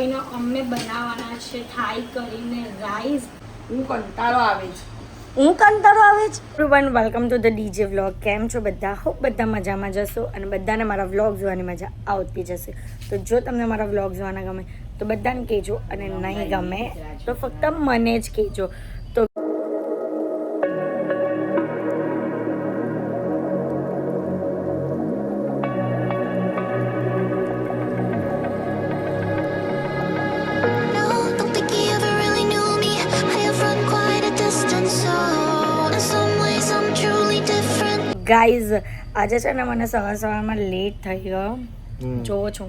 કહીને અમે બનાવવાના છે થાઈ કરીને રાઈસ. હું કંટાળો આવે છે. Everyone welcome to the DJ vlog. કેમ છો બધા? હોપ બધા મજામાં જશો અને બધાને મારા વ્લોગ જોવાની મજા આવતી જશે. તો જો તમને મારા વ્લોગ જોવાના ગમે તો બધાને કહેજો અને નહીં ગમે તો ફક્ત મને જ કહેજો. તો ગાઈઝ આજે છે ને મને સવારમાં લેટ થઈ ગયો. જોવો છો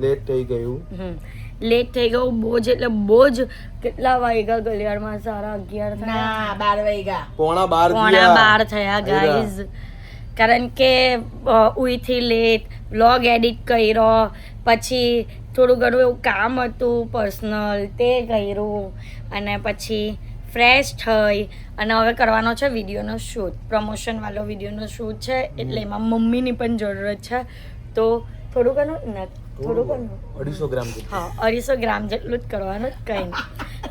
લેટ થઈ ગયું. લેટ થઈ ગયું બહુ જ, એટલે બહુ જ. કેટલા વાગ્યા ઘડિયાળમાં? 11:30 ના 12 વાગ્યા. પોણા 12 થયા ગાઈઝ. કારણ કે ઉઈથી લેટ વ્લોગ એડિટ કર્યો, પછી થોડું ઘણું એવું કામ હતું પર્સનલ તે કર્યું, અને પછી ફ્રેશ થઈ અને હવે કરવાનો છે વિડીયોનો શૂટ. પ્રમોશન વાળો વિડીયોનો શૂટ છે એટલે એમાં મમ્મીની પણ જરૂરત છે. તો થોડું ઘણું ને થોડું ઘણું 250 ગ્રામ. હા 250 ગ્રામ જેટલું જ કરવાનું, કંઈ નહીં.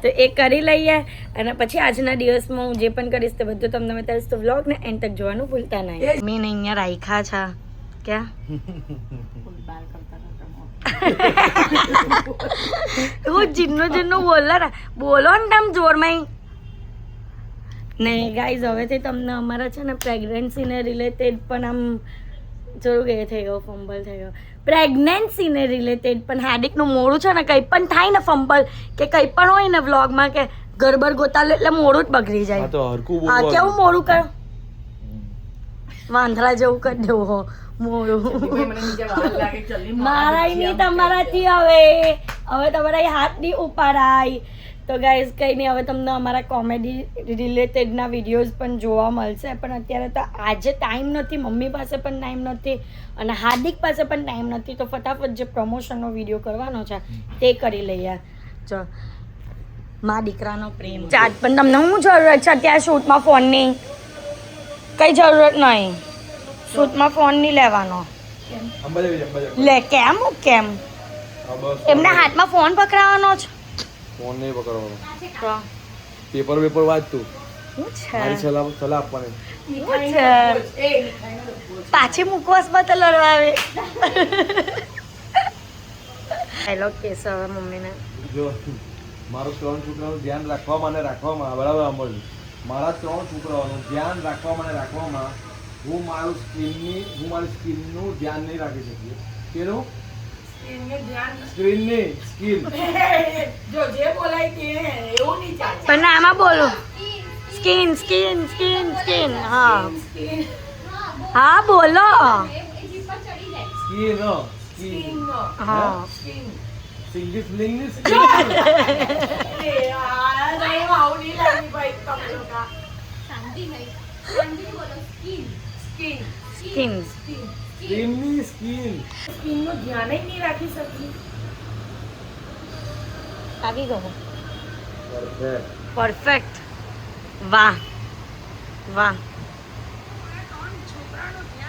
તો એ કરી લઈએ અને પછી આજના દિવસમાં હું જે પણ કરીશ તે બધું તમને બતાવીશ. તો વ્લોગને એન્ડ તક જોવાનું ભૂલતા નહીં. મેં અહીંયા રાખ્યા છે ક્યાં હું જીન્નું બોલો ને તમે જોરમાં નહીં. ગાઈઝ હવેથી તમને અમારા છે ને પ્રેગ્નન્સીને રિલેટેડ પણ આમ થોડુંક એ થઈ ગયો, ફંબલ થઈ ગયો. પ્રેગ્નન્સીને રિલેટેડ પણ હાર્દિકનું મોડું છે ને, કંઈ પણ થાય ને ફંબલ કે કંઈ પણ હોય ને વ્લોગમાં કે ગરબર ગોતાલો એટલે મોડું જ બગડી જાય. હા કેવું મોડું કર, વાંધરા જેવું કરી દેવું હો મોડું. મારા નહીં તમારાથી હવે તમારા હાથ નહીં ઉપાડાય. તો ગાઈઝ કંઈ નહીં, હવે તમને અમારા કોમેડી રિલેટેડના વિડીયોઝ પણ જોવા મળશે. પણ અત્યારે તો આજે ટાઈમ નથી, મમ્મી પાસે પણ ટાઈમ નથી અને હાર્દિક પાસે પણ ટાઈમ નથી. તો ફટાફટ જે પ્રમોશનનો વિડીયો કરવાનો છે તે કરી લઈએ. જો મા દીકરાનો પ્રેમ ચાટ. પણ તમને શું જરૂરત છે અત્યારે શૂટમાં ફોનની? કંઈ જરૂરત નહીં, શૂટમાં ફોન નહીં લેવાનો. લે કેમ એમના હાથમાં ફોન પકડાવાનો છે? ફોન નહીં પકડવાનો. પેપર વાંચતું. મારી સલાહ આપવાની. પાછી મૂકવાસ બતા લડવા આવે. હેલો કેસ હવે મમ્મીને જો મારું 3 છોકરાનું ધ્યાન રાખવામાં બરાબર સાંભળજો. મારા 3 છોકરાઓનું ધ્યાન રાખવામાં હું મારી સ્કિનનું ધ્યાન નહીં રાખી શકીએ. કેનું? પણ આમાં બોલો સ્કિન. હા બોલો. આવી ગયો. પરફેક્ટ. વાહ.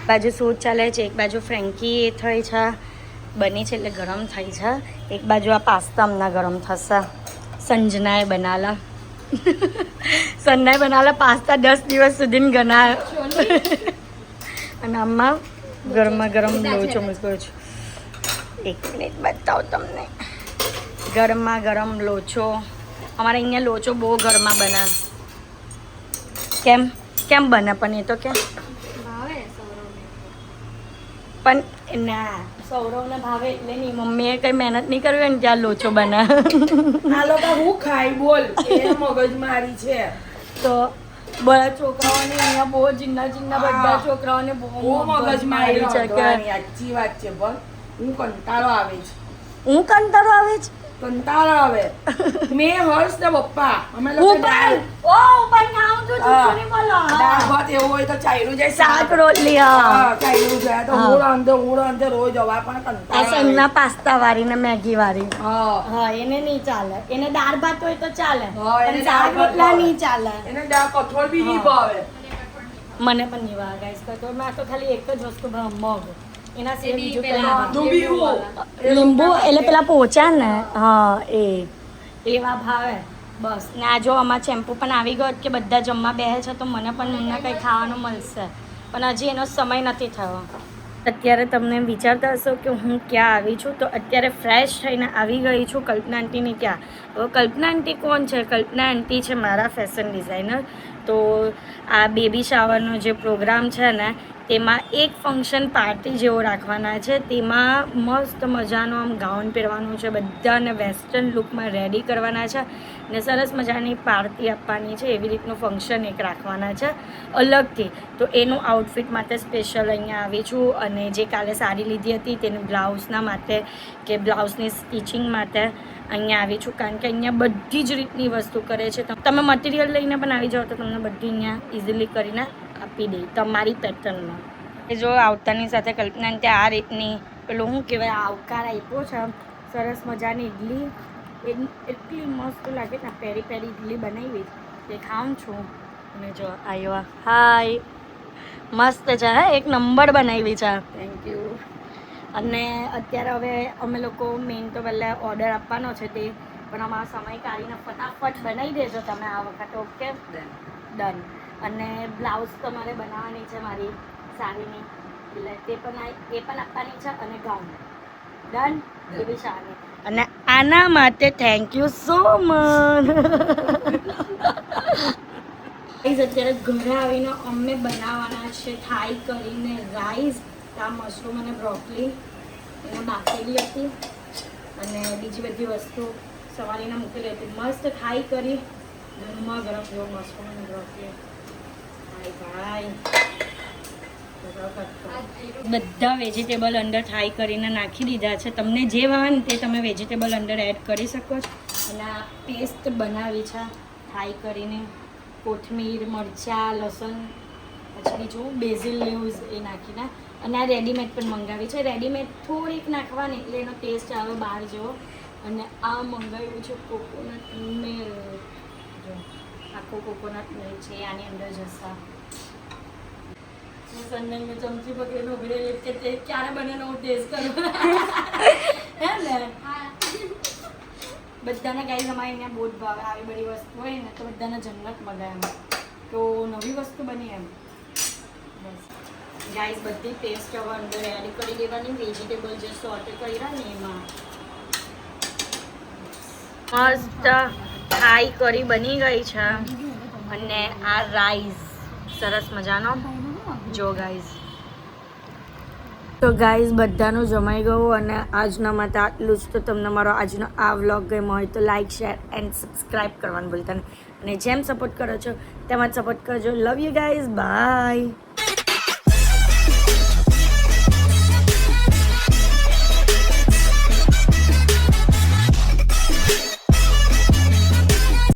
બાજુ શૂટ ચાલે છે, એક બાજુ ફ્રેન્કી એ થઈ છે, બની છે એટલે ગરમ થઈ છે. એક બાજુ આ પાસ્તા હમણાં ગરમ થશે. સંજનાએ બનાવેલા પાસ્તા 10 દિવસ સુધી ગણાય. અને આમાં ગરમ લોચો મૂક્યો છું. 1 મિનિટ બતાવો તમને. ગરમ લોચો. અમારે અહીંયા લોચો બહુ ઘરમાં બને. કેમ બને પણ એ તો કેમ પણ ના સૌરવને ભાવે એટલે નહીં. મમ્મીએ કઈ મહેનત નહીં કરવી હોય ને ત્યાં લોચો બને. આ લોકો હું ખાઈ બોલ એ મગજમારી છે. તો બધા છોકરાઓને અહીંયા બહુ જીન્ના બધા છોકરાઓને બહુ મગજમારી છે. સાચી વાત છે. પણ હું કંટાળો આવે છે. કંટાળો આવે. મેં હર્ષ ને પપ્પા અમે લોકો દાળ ભાત એવું હોય તો ચાલ્યું જાય. શાક રોટલી ચાલ્યું જાય તો હું રાંધે રોજ હવા પણ કંટાળો સંગના પાસ્તા વાળી ને મેગી વાળી. હા એને નહીં ચાલે. એને દાળ ભાત હોય તો ચાલે, પણ શાક રોટલા નહીં ચાલે. એને દાળ કઠોળ બી નહીં ભાવે. મને પણ નહીં ભાવે ગાઈસ કઠોળ. માં તો ખાલી એક જ વસ્તુ ભાવે, મગ. એના સિવાય બીજું પેલા કંઈ ડુબીઓ. લીંબુ એટલે પેલા પોચા ને હા એવા ભાવે બસ ને આ જો આમાં ચેમ્પુ પણ આવી ગયો કે બધા જમવા બેસે છે તો મને પણ એમને કંઈ ખાવાનું મળશે પણ હજી એનો સમય નથી થયો અત્યારે તમને વિચારતા હશો કે હું ક્યાં આવી છું તો અત્યારે ફ્રેશ થઈને આવી ગઈ છું કલ્પના આંટીની ત્યાં હવે કલ્પના આંટી કોણ છે કલ્પના આંટી છે મારા ફેશન ડિઝાઇનર તો આ બેબી શાવરનો જે પ્રોગ્રામ છે ને તેમાં એક ફંક્શન પાર્ટી જેવો રાખવાના છે તેમાં મસ્ત મજાનો આમ ગાઉન પહેરવાનું છે બધાને વેસ્ટર્ન લુકમાં રેડી કરવાના છે ને સરસ મજાની પાર્ટી આપવાની છે એવી રીતનું ફંક્શન એક રાખવાના છે અલગથી તો એનું આઉટફિટ માટે સ્પેશિયલ અહીંયા આવી છું અને જે કાલે સાડી લીધી હતી તેનું બ્લાઉઝના માટે કે બ્લાઉઝની સ્ટિચિંગ માટે અહીંયા આવી છું કારણ કે અહીંયા બધી જ રીતની વસ્તુ કરે છે તમે મટીરિયલ લઈને પણ આવી જાઓ તો તમને બધી અહીંયા ઇઝીલી કરીને આપી દે તમારી પેટર્નમાં એ જો આવતાની સાથે કલ્પના ત્યાં આ રીતની પેલું શું કહેવાય આવકાર આપ્યો છે સરસ મજાની ઇડલી એટલી મસ્ત લાગે ને પેરી પેરી ઇડલી બનાવી તે ખાઉં છું અને જો આવ્યા હાય મસ્ત છે હે એક નંબર બનાવી છે થેન્ક યુ. અને અત્યારે હવે અમે લોકો મેઇન તો પહેલાં ઓર્ડર આપવાનો છે તે પણ અમારો સમય કાઢીને ફટાફટ બનાવી દેજો તમે આ વખતે ઓકે ડન અને બ્લાઉઝ તમારે બનાવવાની છે મારી સાડીની એટલે એ પણ આપવાની છે અને ગાઉન ડન એ બી સારી અને આના માટે થેન્ક યુ સો મચ અત્યારે ઘરે આવીને અમે બનાવવાના છે થાઈ કરીને રાઈસ આ મશરૂમ અને બ્રોકલી એને બાફેલી હતી અને બીજી બધી વસ્તુ સવારીને મૂકેલી હતી મસ્ત ખાઈ કરી ગરમા ગરમ જેવો મશરૂમ અને બ્રોકલી ભાઈ બધા વેજીટેબલ અંદર થાઈ કરીને નાખી દીધા છે તમને જે ભાવે ને તે તમે વેજીટેબલ અંદર એડ કરી શકો છો અને આ પેસ્ટ બનાવી છે થાઈ કરીને કોથમીર મરચાં લસણ પછી બીજું બેઝિલ લીવ્સ એ નાખીને અને આ રેડીમેડ પણ મંગાવી છે રેડીમેડ થોડીક નાખવાની એટલે એનો ટેસ્ટ આવે બહાર જેવો અને આ મંગાવ્યું છે કોકોનટ મિલ્ક જો આખો કોકોનટ મિલ્ક છે આની અંદર જશે સંદન મેં ચમચી પકડીને ઉભી રહી કે તે ક્યારે બને હું ટેસ્ટ કરું હે ને બધાને ગાઈઝ અમારે અહીંયા બહુ જ ભાવે આવી બધી વસ્તુ હોય ને તો બધાને જન્નત મળે એમ તો નવી વસ્તુ બની એમ બસ ગાઈઝ બધી પેસ્ટ હવે અંદર એડ કરી દેવાની વેજીટેબલ જે સોર્ટ કર્યા ને એમાં મસ્ત થાઈ કરી બની ગઈ છે અને આ રાઈસ સરસ મજાનો જો ગાઈઝ તો ગાઈઝ બધાનું જમાઈ ગયું અને આજના માટે આટલું જ તો તમને મારો આજનો આ વ્લોગ ગમ્યો હોય તો લાઇક શેર એન્ડ સબસ્ક્રાઈબ કરવાનું ભૂલતા નહીં અને જેમ સપોર્ટ કરો છો તેમ જ સપોર્ટ કરજો લવ યુ ગાઈઝ બાય